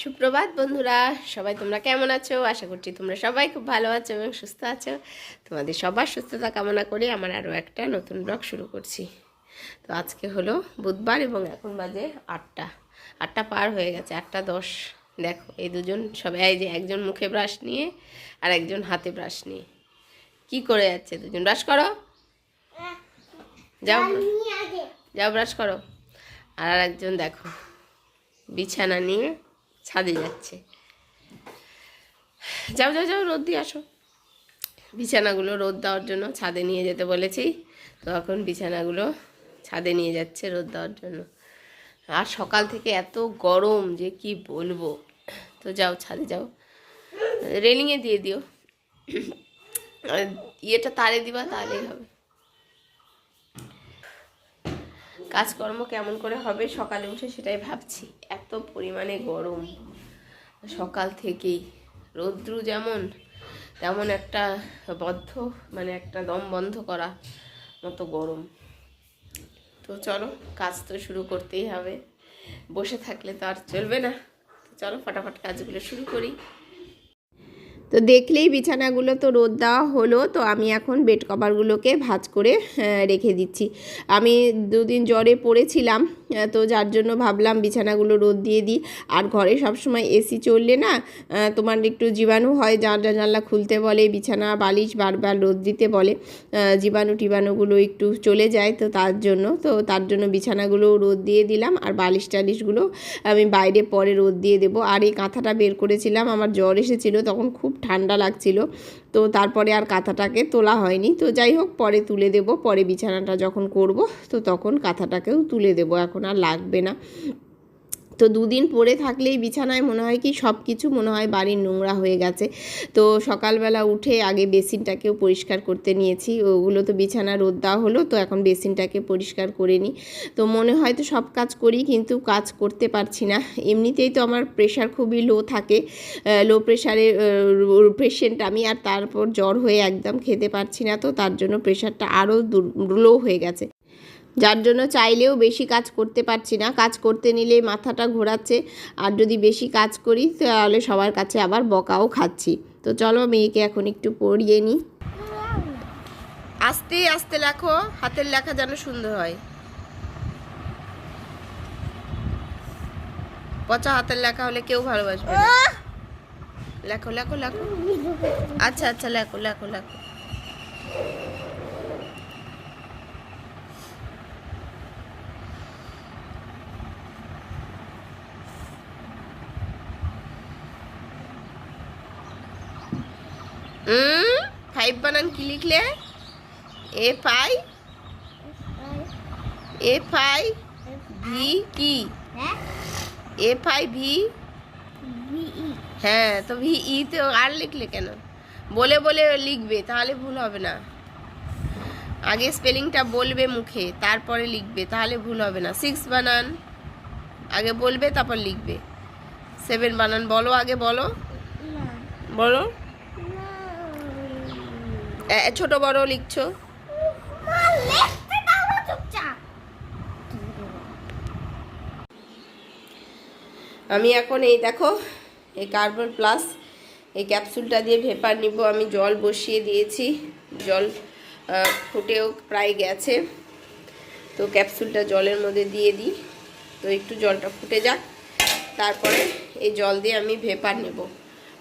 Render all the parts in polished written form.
সুপ্রভাত বন্ধুরা, সবাই তোমরা কেমন আছো? আশা করছি তোমরা সবাই খুব ভালো আছো এবং সুস্থ আছো। তোমাদের সবার সুস্থতা কামনা করে আমার আরও একটা নতুন ব্লগ শুরু করছি। তো আজকে হলো বুধবার এবং এখন বাজে 8টা পার হয়ে গেছে, 8:10। দেখো এই দুজন সবাই, এই যে একজন মুখে ব্রাশ নিয়ে আর একজন হাতে ব্রাশ নিয়ে কি করে যাচ্ছে। দুজন ব্রাশ করো, যাও যাও ব্রাশ করো। আর একজন দেখো বিছানা নিয়ে ছাদে যাচ্ছে। যাও যাও যাও, রোদ দিয়ে আসো। বিছানাগুলো রোদ দেওয়ার জন্য ছাদে নিয়ে যেতে বলেছি, তো এখন বিছানাগুলো ছাদে নিয়ে যাচ্ছে রোদ দেওয়ার জন্য। আর সকাল থেকে এত গরম যে কি বলবো। তো যাও ছাদে যাও, রেলিংয়ে দিয়ে দিও, ইয়েটা তারে দিবা, তাহলেই হবে। কাজকর্ম কেমন করে হবে সকালে উঠে সেটাই ভাবছি, এত পরিমাণে গরম সকাল থেকেই। রৌদ্র যেমন তেমন একটা একটা দম বন্ধ করা মতো গরম। তো চলো, কাজ তো শুরু করতেই হবে, বসে থাকলে তো আর চলবে না। চলো ফটাফট কাজগুলো শুরু করি। তো দেখলেই বিছানাগুলো তো রোদ দেওয়া হলো, তো আমি এখন বেড কভারগুলোকে ভাঁজ করে রেখে দিচ্ছি। আমি দুদিন জ্বরে পড়েছিলাম, তো যার জন্য ভাবলাম বিছানাগুলো রোদ দিয়ে দিই। আর ঘরে সবসময় এসি চললে না তোমার একটু জীবাণু হয়, জানলা খুলতে বলে, বিছানা বালিশ বারবার রোদ দিতে বলে, জীবাণুগুলো একটু চলে যায়। তো তার জন্য বিছানাগুলো রোদ দিয়ে দিলাম, আর বালিশ টালিশগুলো আমি বাইরে পরে রোদ দিয়ে দেবো। আর এই কাঁথাটা বের করেছিলাম, আমার জ্বর এসেছিল তখন, খুব ঠান্ডা লাগছিল, তো তারপরে আর কাঁথাটাকে তোলা হয়নি। তো যাই হোক, পরে তুলে দেব, পরে বিছানাটা যখন করব তো তখন কাঁথাটাকেও তুলে দেব, এখন আর লাগবে না। তো দুদিন পরে থাকলেই বিছানায় মনে হয় কি সব কিছু মনে হয় বাড়ির নোংরা হয়ে গেছে। তো সকালবেলা উঠে আগে বেসিনটাকেও পরিষ্কার করতে নিয়েছি, ওগুলো তো বিছানা রোদ দেওয়া হলো, তো এখন বেসিনটাকে পরিষ্কার করে নিই। তো মনে হয় তো সব কাজ করি, কিন্তু কাজ করতে পারছি না। এমনিতেই তো আমার প্রেশার খুবই লো থাকে, লো প্রেশারে পেশেন্ট আমি, আর তারপর জ্বর হয়ে একদম খেতে পারছি না, তো তার জন্য প্রেশারটা আরও লো হয়ে গেছে, যার জন্য চাইলেও বেশি কাজ করতে পারছি না। কাজ করতে নিলেই মাথাটা ঘোরাচ্ছে, আর যদি বেশি কাজ করি তাহলে সবার কাছে আবার বকাও খাচ্ছি। তো চলো মেয়েকে এখন একটু পড়িয়ে নিই। আস্তে আস্তে লেখো, হাতের লেখা যেন সুন্দর হয়। পচা হাতের লেখা হলে কেউ ভালোবাসবে না। লেখো লেখো লেখো, আচ্ছা আচ্ছা লেখো লেখো লেখো। ফাইভ বানান কি লিখলে? এ ফাই ভি কি? এ ফাই ভি, হ্যাঁ, তো ভি ই তো আর লিখলে কেন? বলে বলে লিখবে, তাহলে ভুল হবে না। আগে স্পেলিংটা বলবে মুখে, তারপরে লিখবে, তাহলে ভুল হবে না। 6 বানান আগে বলবে, তারপর লিখবে। 7 বানান বলো, আগে বলো, বলো। ছোট বড় লিখছো। আমি এখন এই দেখো এই কার্বন প্লাস এই ক্যাপসুলটা দিয়ে ভেপার নিব। আমি জল বসিয়ে দিয়েছি, জল ফুটেও প্রায় গেছে। তো ক্যাপসুলটা জলের মধ্যে দিয়ে দিই, তো একটু জলটা ফুটে যাক, তারপরে এই জল দিয়ে আমি ভেপার নেব।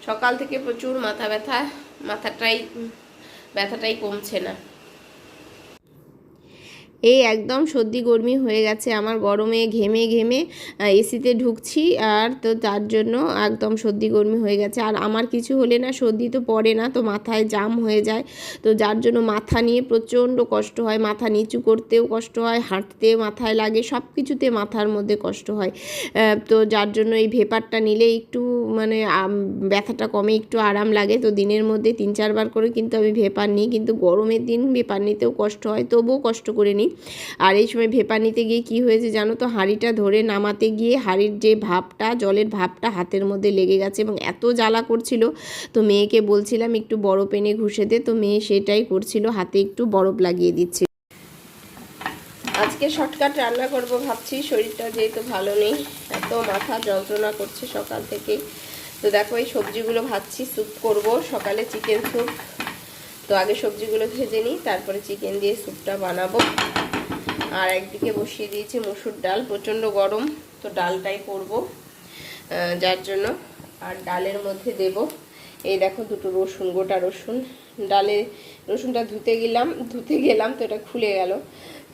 সকাল থেকে প্রচুর মাথা ব্যথা, ব্যথাটাই কমছে না। এই একদম সর্দি গরমি হয়ে গেছে আমার, গরমে ঘেমে ঘেমে এসিতে ঢুকছি, আর তো তার জন্য একদম সর্দি গরমি হয়ে গেছে। আর আমার কিছু হলে না সর্দি তো পড়ে না, তো মাথায় জাম হয়ে যায়, তো যার জন্য মাথা নিয়ে প্রচণ্ড কষ্ট হয়। মাথা নিচু করতেও কষ্ট হয়, হাঁটতে মাথায় লাগে, সব কিছুতে মাথার মধ্যে কষ্ট হয়। তো যার জন্য এই ভেপারটা নিলে একটু ব্যথাটা কমে, একটু আরাম লাগে। তো দিনের মধ্যে 3-4 বার করে কিন্তু আমি ভেপার নিই, কিন্তু গরমের দিন ভেপার নিতেও কষ্ট হয়, তবুও কষ্ট করে নিই। আর এই সময় ভেপার নিতে গিয়ে কী হয়েছে জানো তো, হাঁড়িটা ধরে নামাতে গিয়ে হাঁড়ির যে ভাপটা, জলের ভাপটা হাতের মধ্যে লেগে গেছে এবং এত জ্বালা করছিল। তো মেয়েকে বলছিলাম একটু বরফ এনে ঘষে দে, তো মেয়ে সেটাই করছিল, হাতে একটু বরফ লাগিয়ে দিচ্ছে। আজকে শর্টকাট রান্না করব ভাবছি, শরীরটা যেহেতু ভালো নেই, এত মাথা যন্ত্রণা করছে সকাল থেকেই। তো দেখো এই সবজিগুলো ভাজছি, স্যুপ করব সকালে, চিকেন স্যুপ। তো আগে সবজিগুলো ভেজে নিই, তারপরে চিকেন দিয়ে স্যুপটা বানাবো। আর একদিকে বসিয়ে দিয়েছি মসুর ডাল, প্রচণ্ড গরম, তো ডালটাই করব যার জন্য। আর ডালের মধ্যে দেব এই দেখো দুটো রসুন, গোটা রসুন। ডালে রসুনটা ধুতে গেলাম তো এটা খুলে গেল।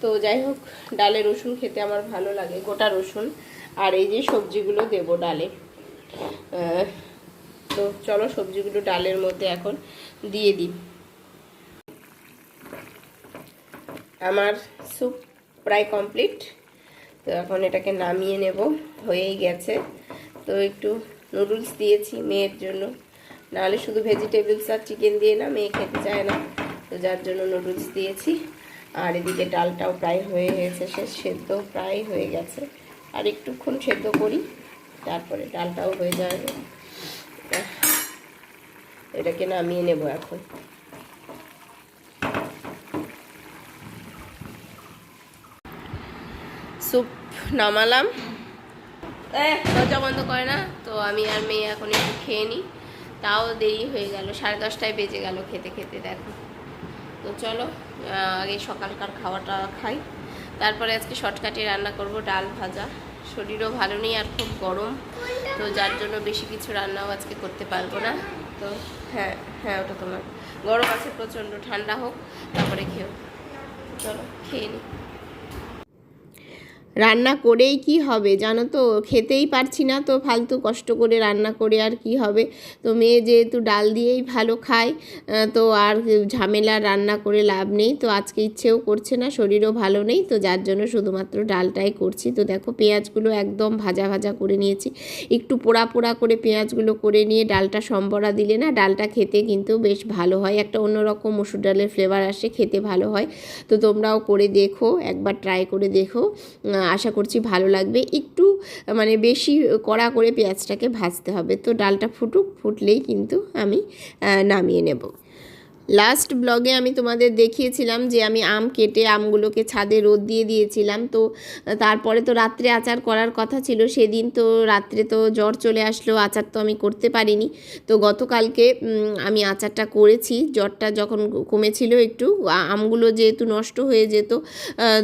তো যাই হোক, ডালে রসুন খেতে আমার ভালো লাগে, গোটা রসুন। আর এই যে সবজিগুলো দেব ডালে। তো চলো সবজিগুলো ডালের মধ্যে এখন দিয়ে দিই। আমার স্যুপ প্রায় কমপ্লিট, তো এখন এটাকে নামিয়ে নেব, হয়েই গেছে। তো একটু নুডলস দিয়েছি মেয়ের জন্য, নাহলে শুধু ভেজিটেবলস আর চিকেন দিয়ে না মেয়ে খেতে চায় না, তো যার জন্য নুডলস দিয়েছি। আর এদিকে ডালটাও প্রায় হয়ে গেছে, সেদ্ধ প্রায় হয়ে গেছে। আর একটুক্ষণ সেদ্ধ করি, তারপরে ডালটাও হয়ে যাবে। এটাকে নামিয়ে নেব এখন। স্যুপ নামালাম, দরজা বন্ধ করে না, তো আমি আর মেয়ে এখন একটু খেয়ে নিই। তাও দেরি হয়ে গেল, 10:30 বেজে গেল খেতে খেতে দেখো। তো চলো আগে সকালকার খাওয়াটা খাই, তারপরে আজকে শর্টকাটে রান্না করব ডাল ভাজা। শরীরও ভালো নেই আর খুব গরম, তো যার জন্য বেশি কিছু রান্নাও আজকে করতে পারবো না। তো হ্যাঁ হ্যাঁ, ওটা তোমার গরম আছে প্রচণ্ড, ঠান্ডা হোক তারপরে খেও। চলো খেয়ে নিই। রান্না করেই কি হবে জানো তো, খেতেই পারছি না, তো ফালতু কষ্ট করে রান্না করে আর কি হবে। তো মেয়ে যেহেতু ডাল দিয়েই ভালো খায়, তো আর ঝামেলা রান্না করে লাভ নেই। তো আজকে ইচ্ছেও করছে না, শরীরও ভালো নেই, তো যার জন্য শুধুমাত্র ডালটাই করছি। তো দেখো পেঁয়াজগুলো একদম ভাজা ভাজা করে নিয়েছি, একটু পোড়া পোড়া করে পেঁয়াজগুলো করে নিয়ে ডালটা সম্বরা দিলে না ডালটা খেতে কিন্তু বেশ ভালো হয়, একটা অন্যরকম মসুর ডালের ফ্লেভার আসে, খেতে ভালো হয়। তো তোমরাও করে দেখো, একবার ট্রাই করে দেখো, আশা করছি ভালো লাগবে। একটু মানে বেশি কড়া করে পেঁয়াজটাকে ভাজতে হবে। তো ডালটা ফুটলেই কিন্তু আমি নামিয়ে নেব। লাস্ট ব্লগে আমি তোমাদের দেখিয়েছিলাম যে আমি আম কেটে আমগুলোকে ছাদে রোদ দিয়ে দিয়েছিলাম। তো তারপরে তো রাত্রে আচার করার কথা ছিল, সেদিন তো রাত্রে তো জ্বর চলে আসলো, আচার তো আমি করতে পারিনি। তো গতকালকে আমি আচারটা করেছি, জ্বরটা যখন কমেছিল একটু। আমগুলো যেহেতু নষ্ট হয়ে যেত,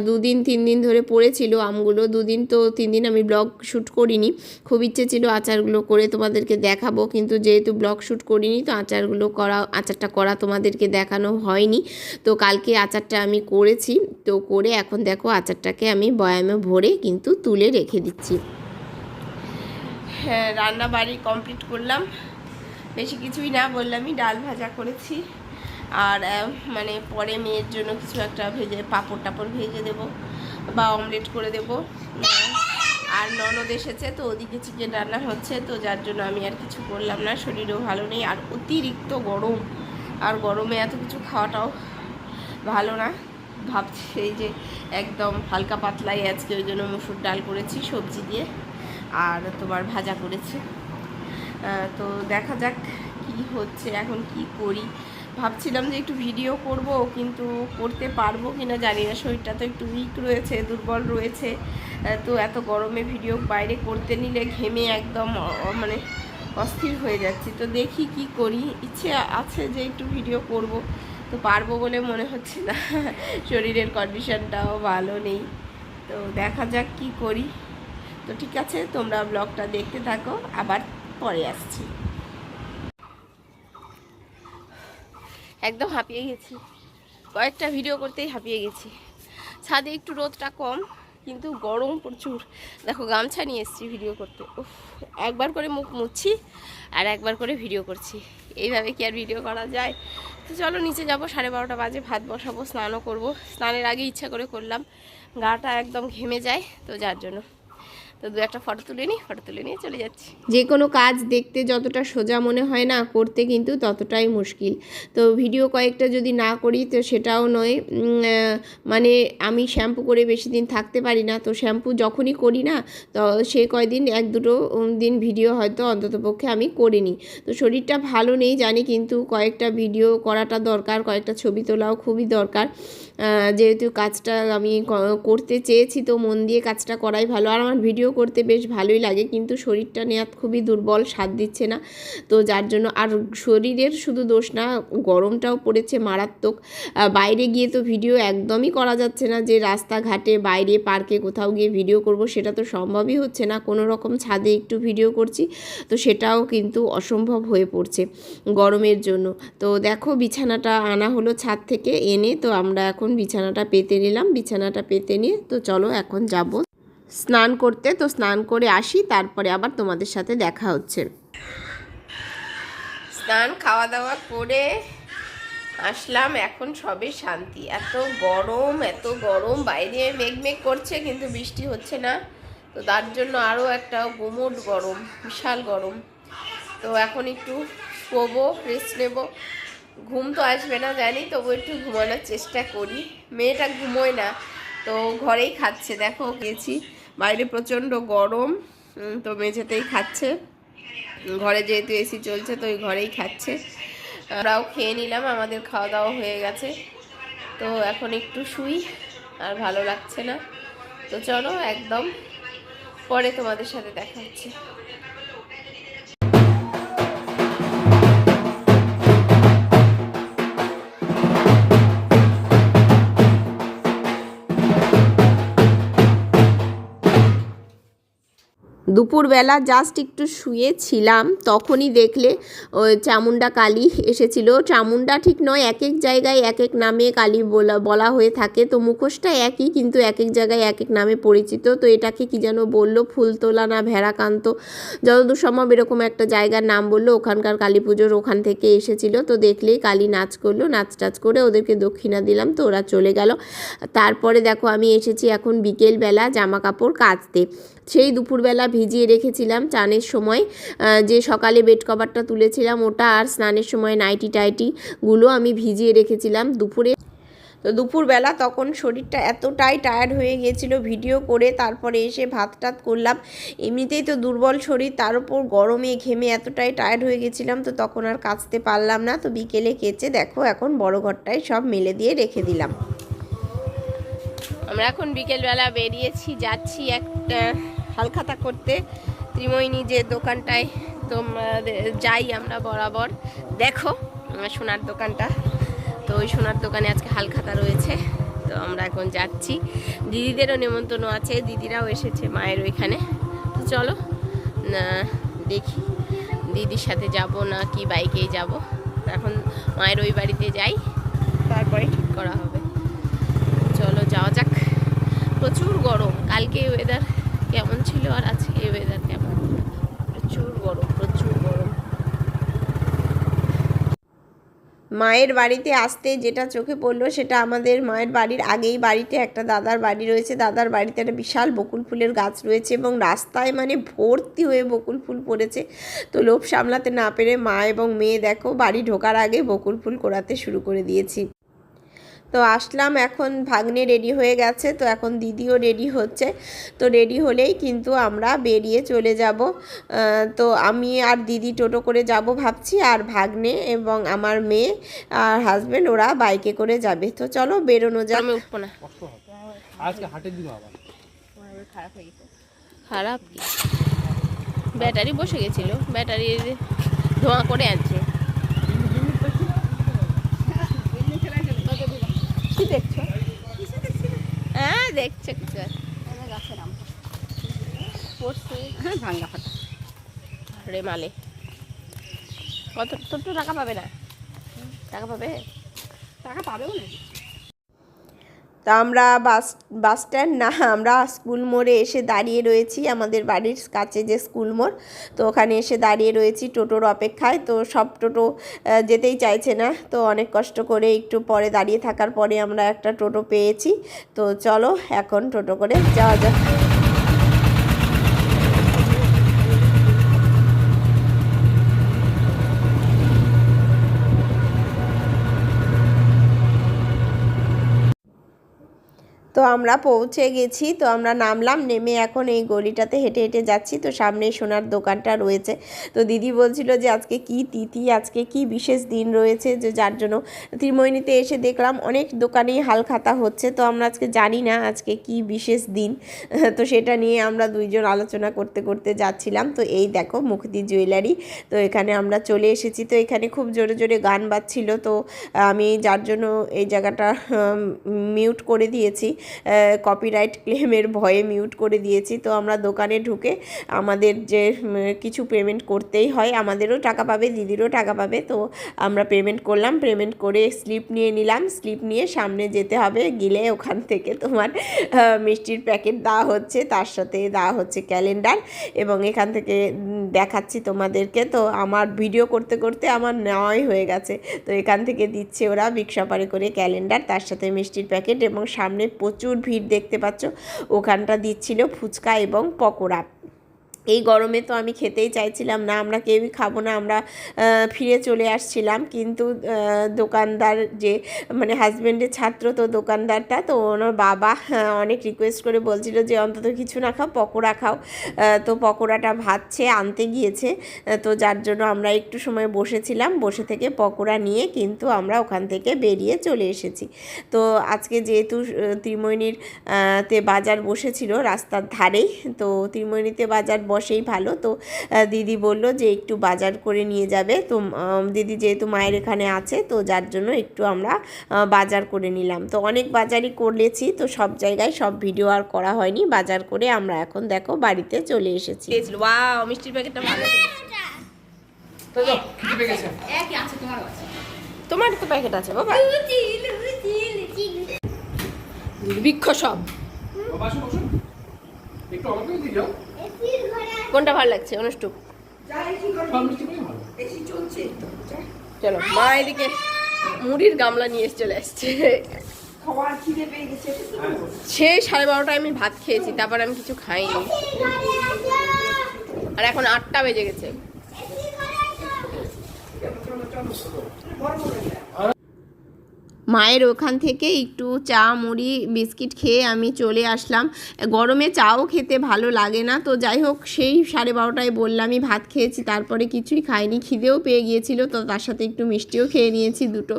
2-3 দিন ধরে পড়েছিল আমগুলো, 2-3 দিন আমি ব্লগ শ্যুট করিনি। খুব ইচ্ছে ছিল আচারগুলো করে তোমাদেরকে দেখাবো, কিন্তু যেহেতু ব্লগ শ্যুট করিনি তো আচারটা করা তোমাদেরকে দেখানো হয়নি। তো কালকে আচারটা আমি করেছি, তো করে এখন দেখো আচারটাকে আমি বয়ামে ভরে কিন্তু তুলে রেখে দিচ্ছি। হ্যাঁ, রান্না বাড়ি কমপ্লিট করলাম, বেশি কিছুই না, বললামই ডাল ভাজা করেছি। আর মানে পরে মেয়ের জন্য কিছু একটা পাঁপড় ভেজে দেবো বা অমলেট করে দেবো। আর ননদ এসেছে, তো ওদিকে চিকেন রান্না হচ্ছে, তো যার জন্য আমি আর কিছু করলাম না, শরীরও ভালো নেই আর অতিরিক্ত গরম। আর গরমে এত কিছু খাওয়াটাও ভালো না, ভাবছি এই যে একদম হালকা পাতলাই আজকে, ওই জন্য মসুর ডাল করেছি সবজি দিয়ে, আর তোমার ভাজা করেছি। তো দেখা যাক কি হচ্ছে, এখন কি করি। ভাবছিলাম যে একটু ভিডিও করব, কিন্তু করতে পারবো কিনা জানি না, শরীরটা তো একটু উইক রয়েছে, দুর্বল রয়েছে। তো এত গরমে ভিডিও বাইরে করতে নিলে ঘেমে একদম মানে অস্থির হয়ে যাচ্ছি। তো দেখি কি করি, ইচ্ছে আছে যে একটু ভিডিও করব, তো পারবো বলে মনে হচ্ছে না, শরীরের কন্ডিশনটাও ভালো নেই। তো দেখা যাক কি করি। তো ঠিক আছে, তোমরা ব্লগটা দেখতে থাকো, আবার পরে আসছি। একদম হাঁপিয়ে গেছি, কয়েকটা ভিডিও করতেই হাঁপিয়ে গেছি। ছাদে একটু রোদটা কম, কিন্তু গরম প্রচুর। দেখো গামছা নিয়ে এসেছি ভিডিও করতে, একবার করে মুখ মুছছি আর একবার করে ভিডিও করছি, এইভাবে কি আর ভিডিও করা যায়। তো চলো নিচে যাবো, 12:30 বাজে, ভাত বসাবো, স্নানও করব। স্নানের আগে ইচ্ছা করে করলাম, গাটা একদম ঘেমে যায়, তো যার জন্য তো দু একটা ফটো তুলে নিয়ে চলে যাচ্ছি। যে কোনো কাজ দেখতে যতটা সোজা মনে হয় না, করতে কিন্তু ততটাই মুশকিল। তো ভিডিও কয়েকটা যদি না করি তো সেটাও নয়, মানে আমি শ্যাম্পু করে বেশি দিন থাকতে পারি না। তো শ্যাম্পু যখনই করি না, তো সে কয়দিন 1-2 দিন ভিডিও হয়তো অন্ততপক্ষে আমি করিনি। তো শরীরটা ভালো নেই জানি, কিন্তু কয়েকটা ভিডিও করাটা দরকার, কয়েকটা ছবি তোলাও খুবই দরকার। যেহেতু কাজটা আমি করতে চেয়েছি, তো মন দিয়ে কাজটা করাই ভালো। আর আমার ভিডিও করতে বেশ ভালোই লাগে, কিন্তু শরীরটা নেওয়া খুবই দুর্বল, সাথ দিচ্ছে না। তো যার জন্য, আর শরীরের শুধু দোষ না, গরমটাও পড়েছে মারাত্মক। বাইরে গিয়ে তো ভিডিও একদমই করা যাচ্ছে না, যে রাস্তাঘাটে বাইরে পার্কে কোথাও গিয়ে ভিডিও করব সেটা তো সম্ভবই হচ্ছে না। কোনো রকম ছাদে একটু ভিডিও করছি, তো সেটাও কিন্তু অসম্ভব হয়ে পড়ছে গরমের জন্য। তো দেখো বিছানাটা আনা হলো ছাদ থেকে এনে, তো আমরা এখন বিছানাটা পেতে নিলাম। বিছানাটা পেতে নিয়ে তো চলো এখন যাব স্নান করতে। তো স্নান করে আসি, তারপরে আবার তোমাদের সাথে দেখা হচ্ছে। স্নান খাওয়া দাওয়া করে আসলাম, এখন সবে শান্তি। এত গরম, বাইরে মেঘ করছে কিন্তু বৃষ্টি হচ্ছে না। তো তার জন্য আরও একটা গুমোট গরম, বিশাল গরম। তো এখন একটু শোবো, রেস্ট নেব। ঘুম তো আসবে না জানি, তবু একটু ঘুমানোর চেষ্টা করি। মেয়েটা ঘুমোয় না, তো ঘরেই খাচ্ছে। দেখো গেছি, বাইরে প্রচণ্ড গরম, তো মেঝেতেই খাচ্ছে। ঘরে যেহেতু এসি চলছে, তো ওই ঘরেই খাচ্ছে। আমরাও খেয়ে নিলাম, আমাদের খাওয়া দাওয়া হয়ে গেছে। তো এখন একটু শুই, আর ভালো লাগছে না। তো চলো একদম পরে তোমাদের সাথে দেখা হচ্ছে। দুপুরবেলা জাস্ট একটু শুয়েছিলাম, তখনই দেখলে ওই চামুন্ডা কালী এসেছিল। চামুন্ডা ঠিক নয়, এক এক জায়গায় এক এক নামে কালী বলা হয়ে থাকে। তো মুখোশটা একই, কিন্তু এক এক জায়গায় এক এক নামে পরিচিত। তো এটাকে কি যেন বললো, ফুলতোলা না ভেড়াকান্ত, যতদূর সম্ভব এরকম একটা জায়গার নাম বললো। ওখানকার কালী পুজোর ওখান থেকে এসেছিল। তো দেখলেই কালী নাচ করলো, নাচ টাচ করে ওদেরকে দক্ষিণা দিলাম, তো ওরা চলে গেল। তারপরে দেখো আমি এসেছি এখন বিকেলবেলা জামা কাপড় কাচতে। সেই দুপুরবেলা ভিজিয়ে রেখেছিলাম চানের সময়, যে সকালে বেড কভারটা তুলেছিলাম ওটা, আর স্নানের সময় নাইটি টাইটিগুলো আমি ভিজিয়ে রেখেছিলাম দুপুরে। তো দুপুরবেলা তখন শরীরটা এতটাই টায়ার্ড হয়ে গিয়েছিল ভিডিও করে, তারপরে এসে ভাত টাত করলাম। এমনিতেই তো দুর্বল শরীর, তার উপর গরমে ঘেমে এতটাই টায়ার্ড হয়ে গেছিলাম, তো তখন আর কাচতে পারলাম না। তো বিকেলে কেচে দেখো এখন বড় ঘরটায় সব মেলে দিয়ে রেখে দিলাম। আমরা এখন বিকেলবেলা বেরিয়েছি, যাচ্ছি একটা হালখাতা করতে ত্রিময়নী যে দোকানটায়। তো যাই আমরা বরাবর, দেখো সোনার দোকানটা। তো ওই সোনার দোকানে আজকে হালখাতা রয়েছে, তো আমরা এখন যাচ্ছি। দিদিদেরও নেমন্তন্ন আছে, দিদিরাও এসেছে মায়ের ওইখানে। তো চলো দেখি দিদির সাথে যাব না কি বাইকেই যাব। এখন মায়ের ওই বাড়িতে যাই, তারপরে ঠিক করা হবে। চলো যাওয়া যাক। প্রচুর গরম, কালকে ওয়েদার কেমন ছিল আর আজকে ওয়েদার কেমন, প্রচুর গরম। মায়ের বাড়িতে আসতে যেটা চোখে পড়লো, সেটা আমাদের মায়ের বাড়ির আগেই বাড়িতে একটা দাদার বাড়ি রয়েছে। দাদার বাড়িতে একটা বিশাল বকুল ফুলের গাছ রয়েছে, এবং রাস্তায় মানে ভর্তি হয়ে বকুল ফুল পড়েছে। তো লোভ সামলাতে না পেরে মা এবং মেয়ে দেখো বাড়ি ঢোকার আগে বকুল ফুল কোড়াতে শুরু করে দিয়েছি। তো আসলাম, এখন ভাগ্নে রেডি হয়ে গেছে, তো এখন দিদিও রেডি হচ্ছে। তো রেডি হলেই কিন্তু আমরা বেরিয়ে চলে যাব। তো আমি আর দিদি টোটো করে যাব ভাবছি, আর ভাগ্নে এবং আমার মেয়ে আর হাজব্যান্ড ওরা বাইকে করে যাবে। তো চলো বেরোনো যাক। আমি উঠবো না, আজকে হাটের দিন আবার খারাপ হয়ে গেছে। খারাপ কি, ব্যাটারি বসে গেছিল, ব্যাটারি ধোঁয়া করে আনছে। কি দেখছো? হ্যাঁ দেখছো কিছু গাছের আম পড়ছে, ভাঙ্গা ফাটা রেমালে। কত তোর তো টাকা পাবে না, টাকা পাবে, টাকা পাবেও না। তা আমরা বাস স্ট্যান্ড না, আমরা স্কুল মোড়ে এসে দাঁড়িয়ে রয়েছি। আমাদের বাড়ির কাছে যে স্কুল মোড়, তো ওখানে এসে দাঁড়িয়ে রয়েছি টোটোর অপেক্ষায়। তো সব টোটো যেতেই চাইছে না, তো অনেক কষ্ট করে একটু পরে দাঁড়িয়ে থাকার পরে আমরা একটা টোটো পেয়েছি। তো চলো এখন টোটো করে যাওয়া যাক। তো আমরা পৌঁছে গেছি, তো আমরা নামলাম, নেমে এখন এই গলিটাতে হেঁটে হেঁটে যাচ্ছি। তো সামনে সোনার দোকানটা রয়েছে। তো দিদি বলছিল যে আজকে কি তিথি, আজকে কি বিশেষ দিন রয়েছে, যে যার জন্য ত্রিমোহিনীতে এসে দেখলাম অনেক দোকানেই হালখাতা হচ্ছে। তো আমরা আজকে জানি না আজকে কি বিশেষ দিন, তো সেটা নিয়ে আমরা দুইজন আলোচনা করতে করতে যাচ্ছিলাম। তো এই দেখো মুখদি জুয়েলারি, তো এখানে আমরা চলে এসেছি। তো এখানে খুব জোরে জোরে গান বাজছিল, তো আমি যার জন্য এই জায়গাটা মিউট করে দিয়েছি, কপিরাইট ক্লেমের ভয়ে মিউট করে দিয়েছি। তো আমরা দোকানে ঢুকে আমাদের যে কিছু পেমেন্ট করতেই হয়, আমাদেরও টাকা পাবে, দিদিরও টাকা পাবে। তো আমরা পেমেন্ট করলাম, পেমেন্ট করে স্লিপ নিয়ে নিলাম, স্লিপ নিয়ে সামনে যেতে হবে, গেলে ওখান থেকে তোমার মিষ্টির প্যাকেট দেওয়া হচ্ছে, তার সাথে দেওয়া হচ্ছে ক্যালেন্ডার, এবং এখান থেকে দেখাচ্ছি তোমাদেরকে। তো আমার ভিডিও করতে করতে আমার নেওয়াই হয়ে গেছে। তো এখান থেকে দিচ্ছে ওরা রিকশাপারে করে ক্যালেন্ডার, তার সাথে মিষ্টির প্যাকেট, এবং সামনে প্রচুর ভিড় দেখতে পাচ্ছ। ওখানটা দিচ্ছিল ফুচকা এবং পকোড়া। এই গরমে তো আমি খেতেই চাইছিলাম না, আমরা কেউই খাবো না, আমরা ফিরে চলে আসছিলাম। কিন্তু দোকানদার যে মানে হাজব্যান্ডের ছাত্র, তো দোকানদারটা, তো ওনার বাবা অনেক রিকোয়েস্ট করে বলছিল যে অন্তত কিছু না খাও, পকোড়া খাও। তো পকোড়াটা ভাজছে, আনতে গিয়েছে। তো যার জন্য আমরা একটু সময় বসেছিলাম, বসে থেকে পকোড়া নিয়ে কিন্তু আমরা ওখান থেকে বেরিয়ে চলে এসেছি। তো আজকে যেহেতু ত্রিমোহিনীর তে বাজার বসেছিল রাস্তার ধারেই, তো ত্রিমোহিনীতে বাজার বসেই ভালো। তো দিদি বলল যে একটু বাজার করে নিয়ে যাবে। তো দিদি যেহেতু মায়ের এখানে আছে, তো যার জন্য একটু আমরা বাজার করে নিলাম। তো অনেক বাজারই করেছি, তো সব জায়গায় সব ভিডিও আর করা হয়নি। বাজার করে আমরা এখন দেখো বাড়িতে চলে এসেছি। ওয়াও, মিষ্টির প্যাকেটটা ভালো। তোমার তো প্যাকেট আছে বাবা, বৃক্ষ সব। কোনটা ভালো লাগছে অনুষ্ঠুপ? চলো, মা এদিকে মুড়ির গামলা নিয়ে চলে আসছে। সেই 12:30টায় আমি ভাত খেয়েছি, তারপর আমি কিছু খাইনি, আর এখন 8টা বেজে গেছে। মায়ের ওখান থেকে একটু চা মুড়ি বিস্কিট খেয়ে আমি চলে আসলাম। গরমে চাও খেতে ভালো লাগে না, তো যাই হোক সেই 12:30টায় বললামই ভাত খেয়েছি, তারপরে কিছুই খাইনি, খিদেও পেয়ে গিয়েছিল। তো তার সাথে একটু মিষ্টিও খেয়ে নিয়েছি দুটো।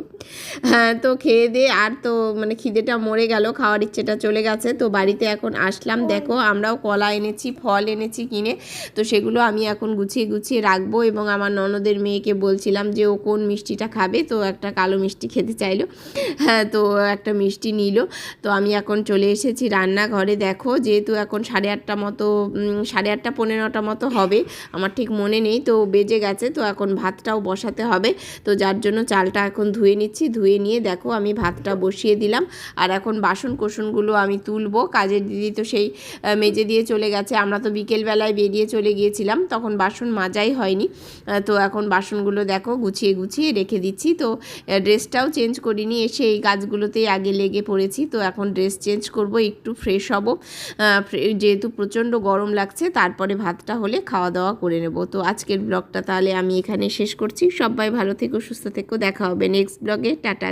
হ্যাঁ, তো খেয়ে দিয়ে আর তো মানে খিদেটা মরে গেল, খাওয়ার ইচ্ছেটা চলে গেছে। তো বাড়িতে এখন আসলাম, দেখো আমরাও কলা এনেছি, ফল এনেছি কিনে। তো সেগুলো আমি এখন গুছিয়ে গুছিয়ে রাখবো, এবং আমার ননদের মেয়েকে বলছিলাম যে ও কোন মিষ্টিটা খাবে, তো একটা কালো মিষ্টি খেতে চাইলো। হ্যাঁ, তো একটা মিষ্টি নিল। তো আমি এখন চলে এসেছি রান্নাঘরে। দেখো যেহেতু এখন 8:30 মতো, 8:30 পৌনে 9টা মতো হবে, আমার ঠিক মনে নেই, তো বেজে গেছে। তো এখন ভাতটাও বসাতে হবে, তো যার জন্য চালটা এখন ধুয়ে নিচ্ছি। ধুয়ে নিয়ে দেখো আমি ভাতটা বসিয়ে দিলাম, আর এখন বাসন কোসনগুলো আমি তুলবো। কাজের দিদি তো সেই মেজে দিয়ে চলে গেছে, আমরা তো বিকেলবেলায় বেরিয়ে চলে গিয়েছিলাম, তখন বাসন মাজাই হয়নি। তো এখন বাসনগুলো দেখো গুছিয়ে গুছিয়ে রেখে দিচ্ছি। তো ড্রেসটাও চেঞ্জ করিনি, এসে এই কাজগুলোতেই আগে লেগে পড়েছি। তো এখন ড্রেস চেঞ্জ করব, একটু ফ্রেশ হব, যেহেতু প্রচণ্ড গরম লাগছে। তারপরে ভাতটা হলে খাওয়া দাওয়া করে নেব। তো আজকের ব্লগটা তাহলে আমি এখানে শেষ করছি। সবাই ভালো থেকো, সুস্থ থেকো, দেখা হবে নেক্সট ব্লগে। টাটা।